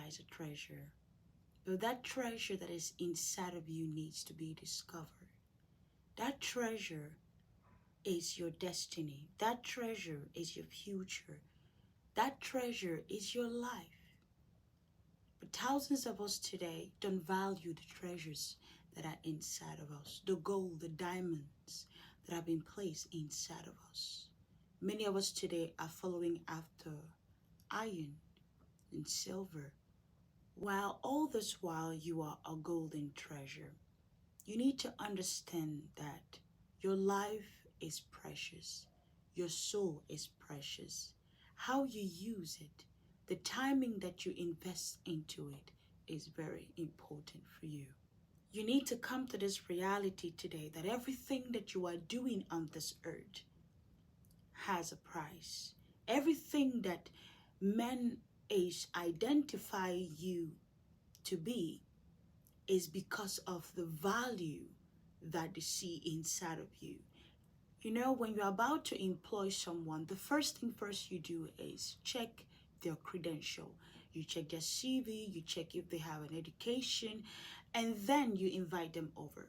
lies a treasure. But that treasure that is inside of you needs to be discovered. That treasure is your destiny. That treasure is your future. That treasure is your life. But thousands of us today don't value the treasures that are inside of us, the gold, the diamonds that have been placed inside of us. Many of us today are following after iron and silver, while all this while you are a golden treasure. You need to understand that your life is precious. Your soul is precious. How you use it, the timing that you invest into it is very important for you. You need to come to this reality today that everything that you are doing on this earth has a price. Everything that men is identify you to be is because of the value that they see inside of you. You know, when you're about to employ someone, the first thing first you do is check their credential. You check their CV, you check if they have an education, and then you invite them over.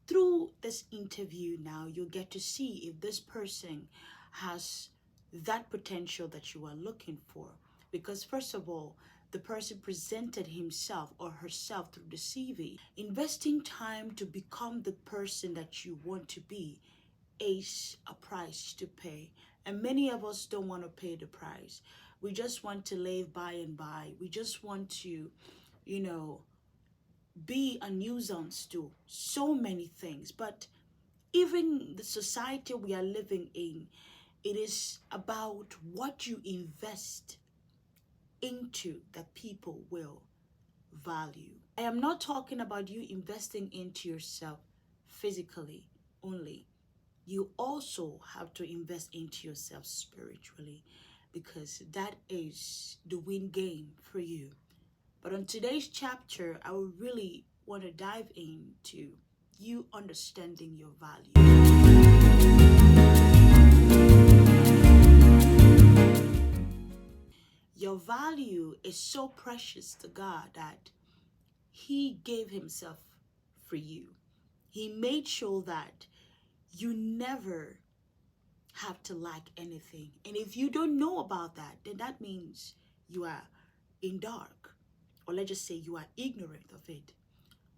Through this interview now, you'll get to see if this person has that potential that you are looking for. Because first of all, the person presented himself or herself through the CV. Investing time to become the person that you want to be is a price to pay. And many of us don't want to pay the price. We just want to live by and by. We just want to, be a nuisance to so many things. But even the society we are living in, it is about what you invest into that people will value. I am not talking about you investing into yourself physically only. You also have to invest into yourself spiritually, because that is the win game for you. But on today's chapter, I will really want to dive into you understanding your value. Your value is so precious to God that He gave Himself for you. He made sure that you never have to lack anything. And if you don't know about that, then that means you are in dark, or let's just say you are ignorant of it.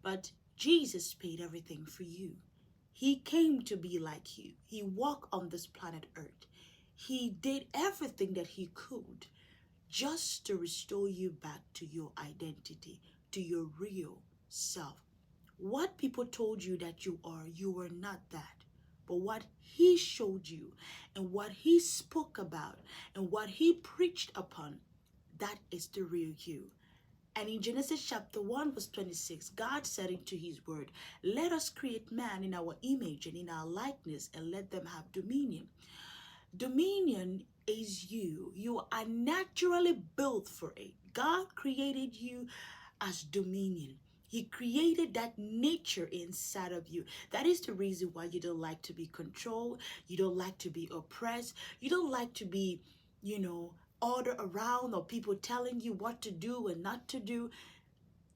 But Jesus paid everything for you. He came to be like you. He walked on this planet Earth. He did everything that He could just to restore you back to your identity, to your real self. What people told you that you were not that. But what He showed you and what He spoke about and what He preached upon, that is the real you. And in Genesis chapter 1 verse 26, God said into His word, "Let us create man in our image and in our likeness, and let them have dominion." Dominion is you. You are naturally built for it. God created you as dominion. He created that nature inside of you. That is the reason why you don't like to be controlled. You don't like to be oppressed. You don't like to be, order around, or people telling you what to do and not to do.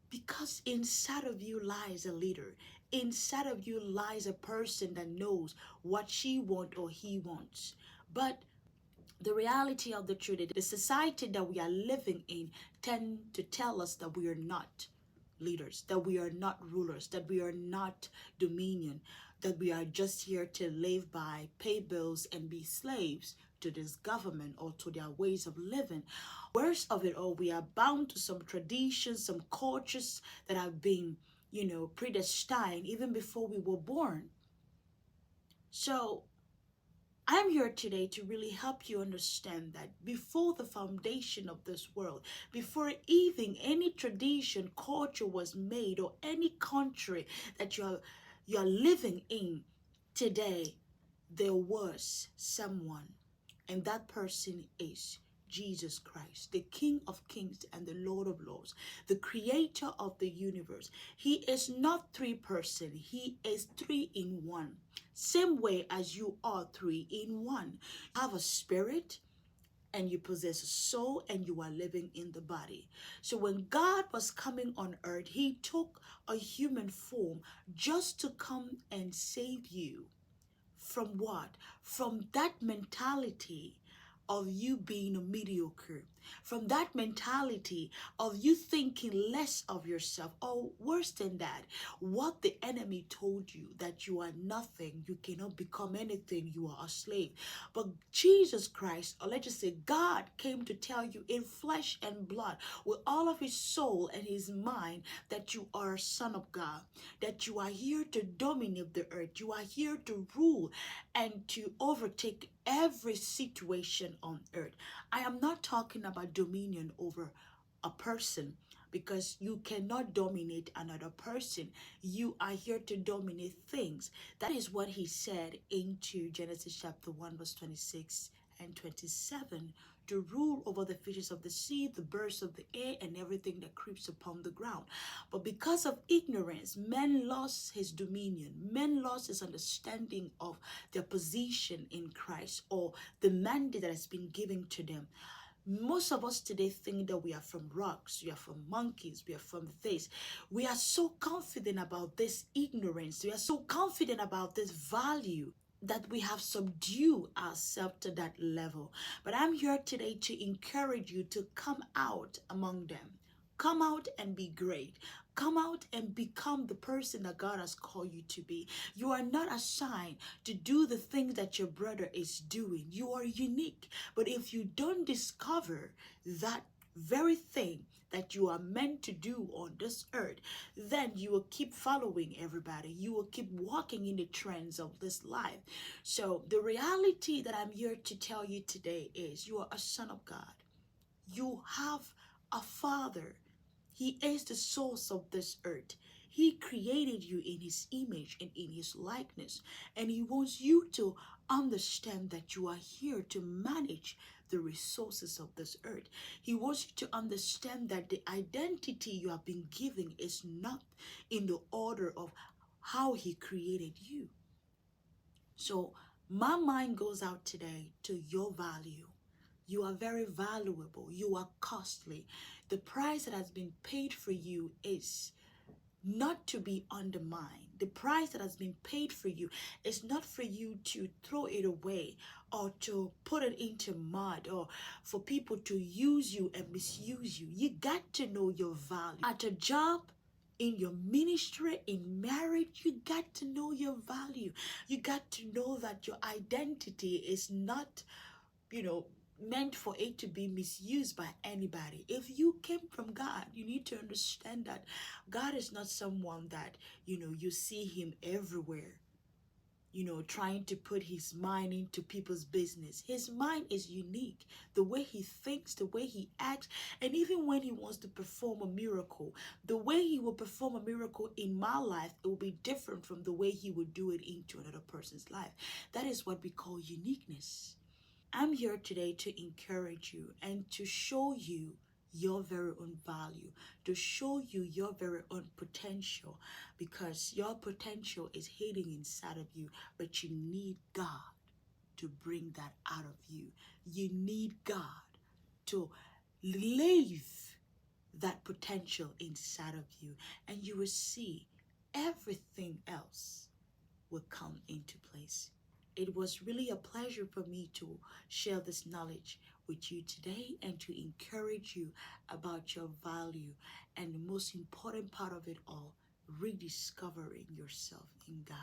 Because inside of you lies a leader. Inside of you lies a person that knows what she wants or he wants. But the reality of the truth is the society that we are living in tend to tell us that we are not leaders, that we are not rulers, that we are not dominion, that we are just here to live by, pay bills, and be slaves to this government or to their ways of living. Worst of it all, we are bound to some traditions, some cultures that have been, predestined even before we were born. So I'm here today to really help you understand that before the foundation of this world, before even any tradition, culture was made, or any country that you are living in today, there was someone, and that person is Jesus Christ, the King of Kings and the Lord of Lords, the creator of the universe. He is not three person, He is three in one. Same way as you are three in one. You have a spirit, and you possess a soul and you are living in the body. So when God was coming on earth, he took a human form just to come and save you from what? From that mentality of you being a mediocre, from that mentality of you thinking less of yourself, or worse than that, what the enemy told you, that you are nothing, you cannot become anything, you are a slave. But Jesus Christ, or let's just say God, came to tell you in flesh and blood, with all of his soul and his mind, that you are a son of God, that you are here to dominate the earth, you are here to rule and to overtake every situation on earth. I am not talking about dominion over a person, because you cannot dominate another person. You are here to dominate things. That is what he said into Genesis chapter 1 verse 26 and 27, to rule over the fishes of the sea, the birds of the air, and everything that creeps upon the ground. But because of ignorance, man lost his dominion. Man lost his understanding of their position in Christ, or the mandate that has been given to them. Most of us today think that we are from rocks, we are from monkeys, we are from this. We are so confident about this ignorance. We are so confident about this value that we have subdued ourselves to that level. But I'm here today to encourage you to come out among them. Come out and be great. Come out and become the person that God has called you to be. You are not assigned to do the things that your brother is doing. You are unique. But if you don't discover that very thing that you are meant to do on this earth, then you will keep following everybody. You will keep walking in the trends of this life. So the reality that I'm here to tell you today is you are a son of God. You have a father. He is the source of this earth. He created you in his image and in his likeness. And he wants you to understand that you are here to manage the resources of this earth. He wants you to understand that the identity you have been given is not in the order of how he created you. So my mind goes out today to your value. You are very valuable. You are costly. The price that has been paid for you is not to be undermined. The price that has been paid for you is not for you to throw it away or to put it into mud or for people to use you and misuse you. You got to know your value. At a job, in your ministry, in marriage, you got to know your value. You got to know that your identity is not, meant for it to be misused by anybody. If you came from God, you need to understand that God is not someone that, you see him everywhere, trying to put his mind into people's business. His mind is unique. The way he thinks, the way he acts, and even when he wants to perform a miracle, the way he will perform a miracle in my life, it will be different from the way he would do it into another person's life. That is what we call uniqueness. I'm here today to encourage you and to show you your very own value, to show you your very own potential, because your potential is hidden inside of you, but you need God to bring that out of you. You need God to live that potential inside of you, and you will see everything else will come into place. It was really a pleasure for me to share this knowledge with you today and to encourage you about your value, and the most important part of it all, rediscovering yourself in God.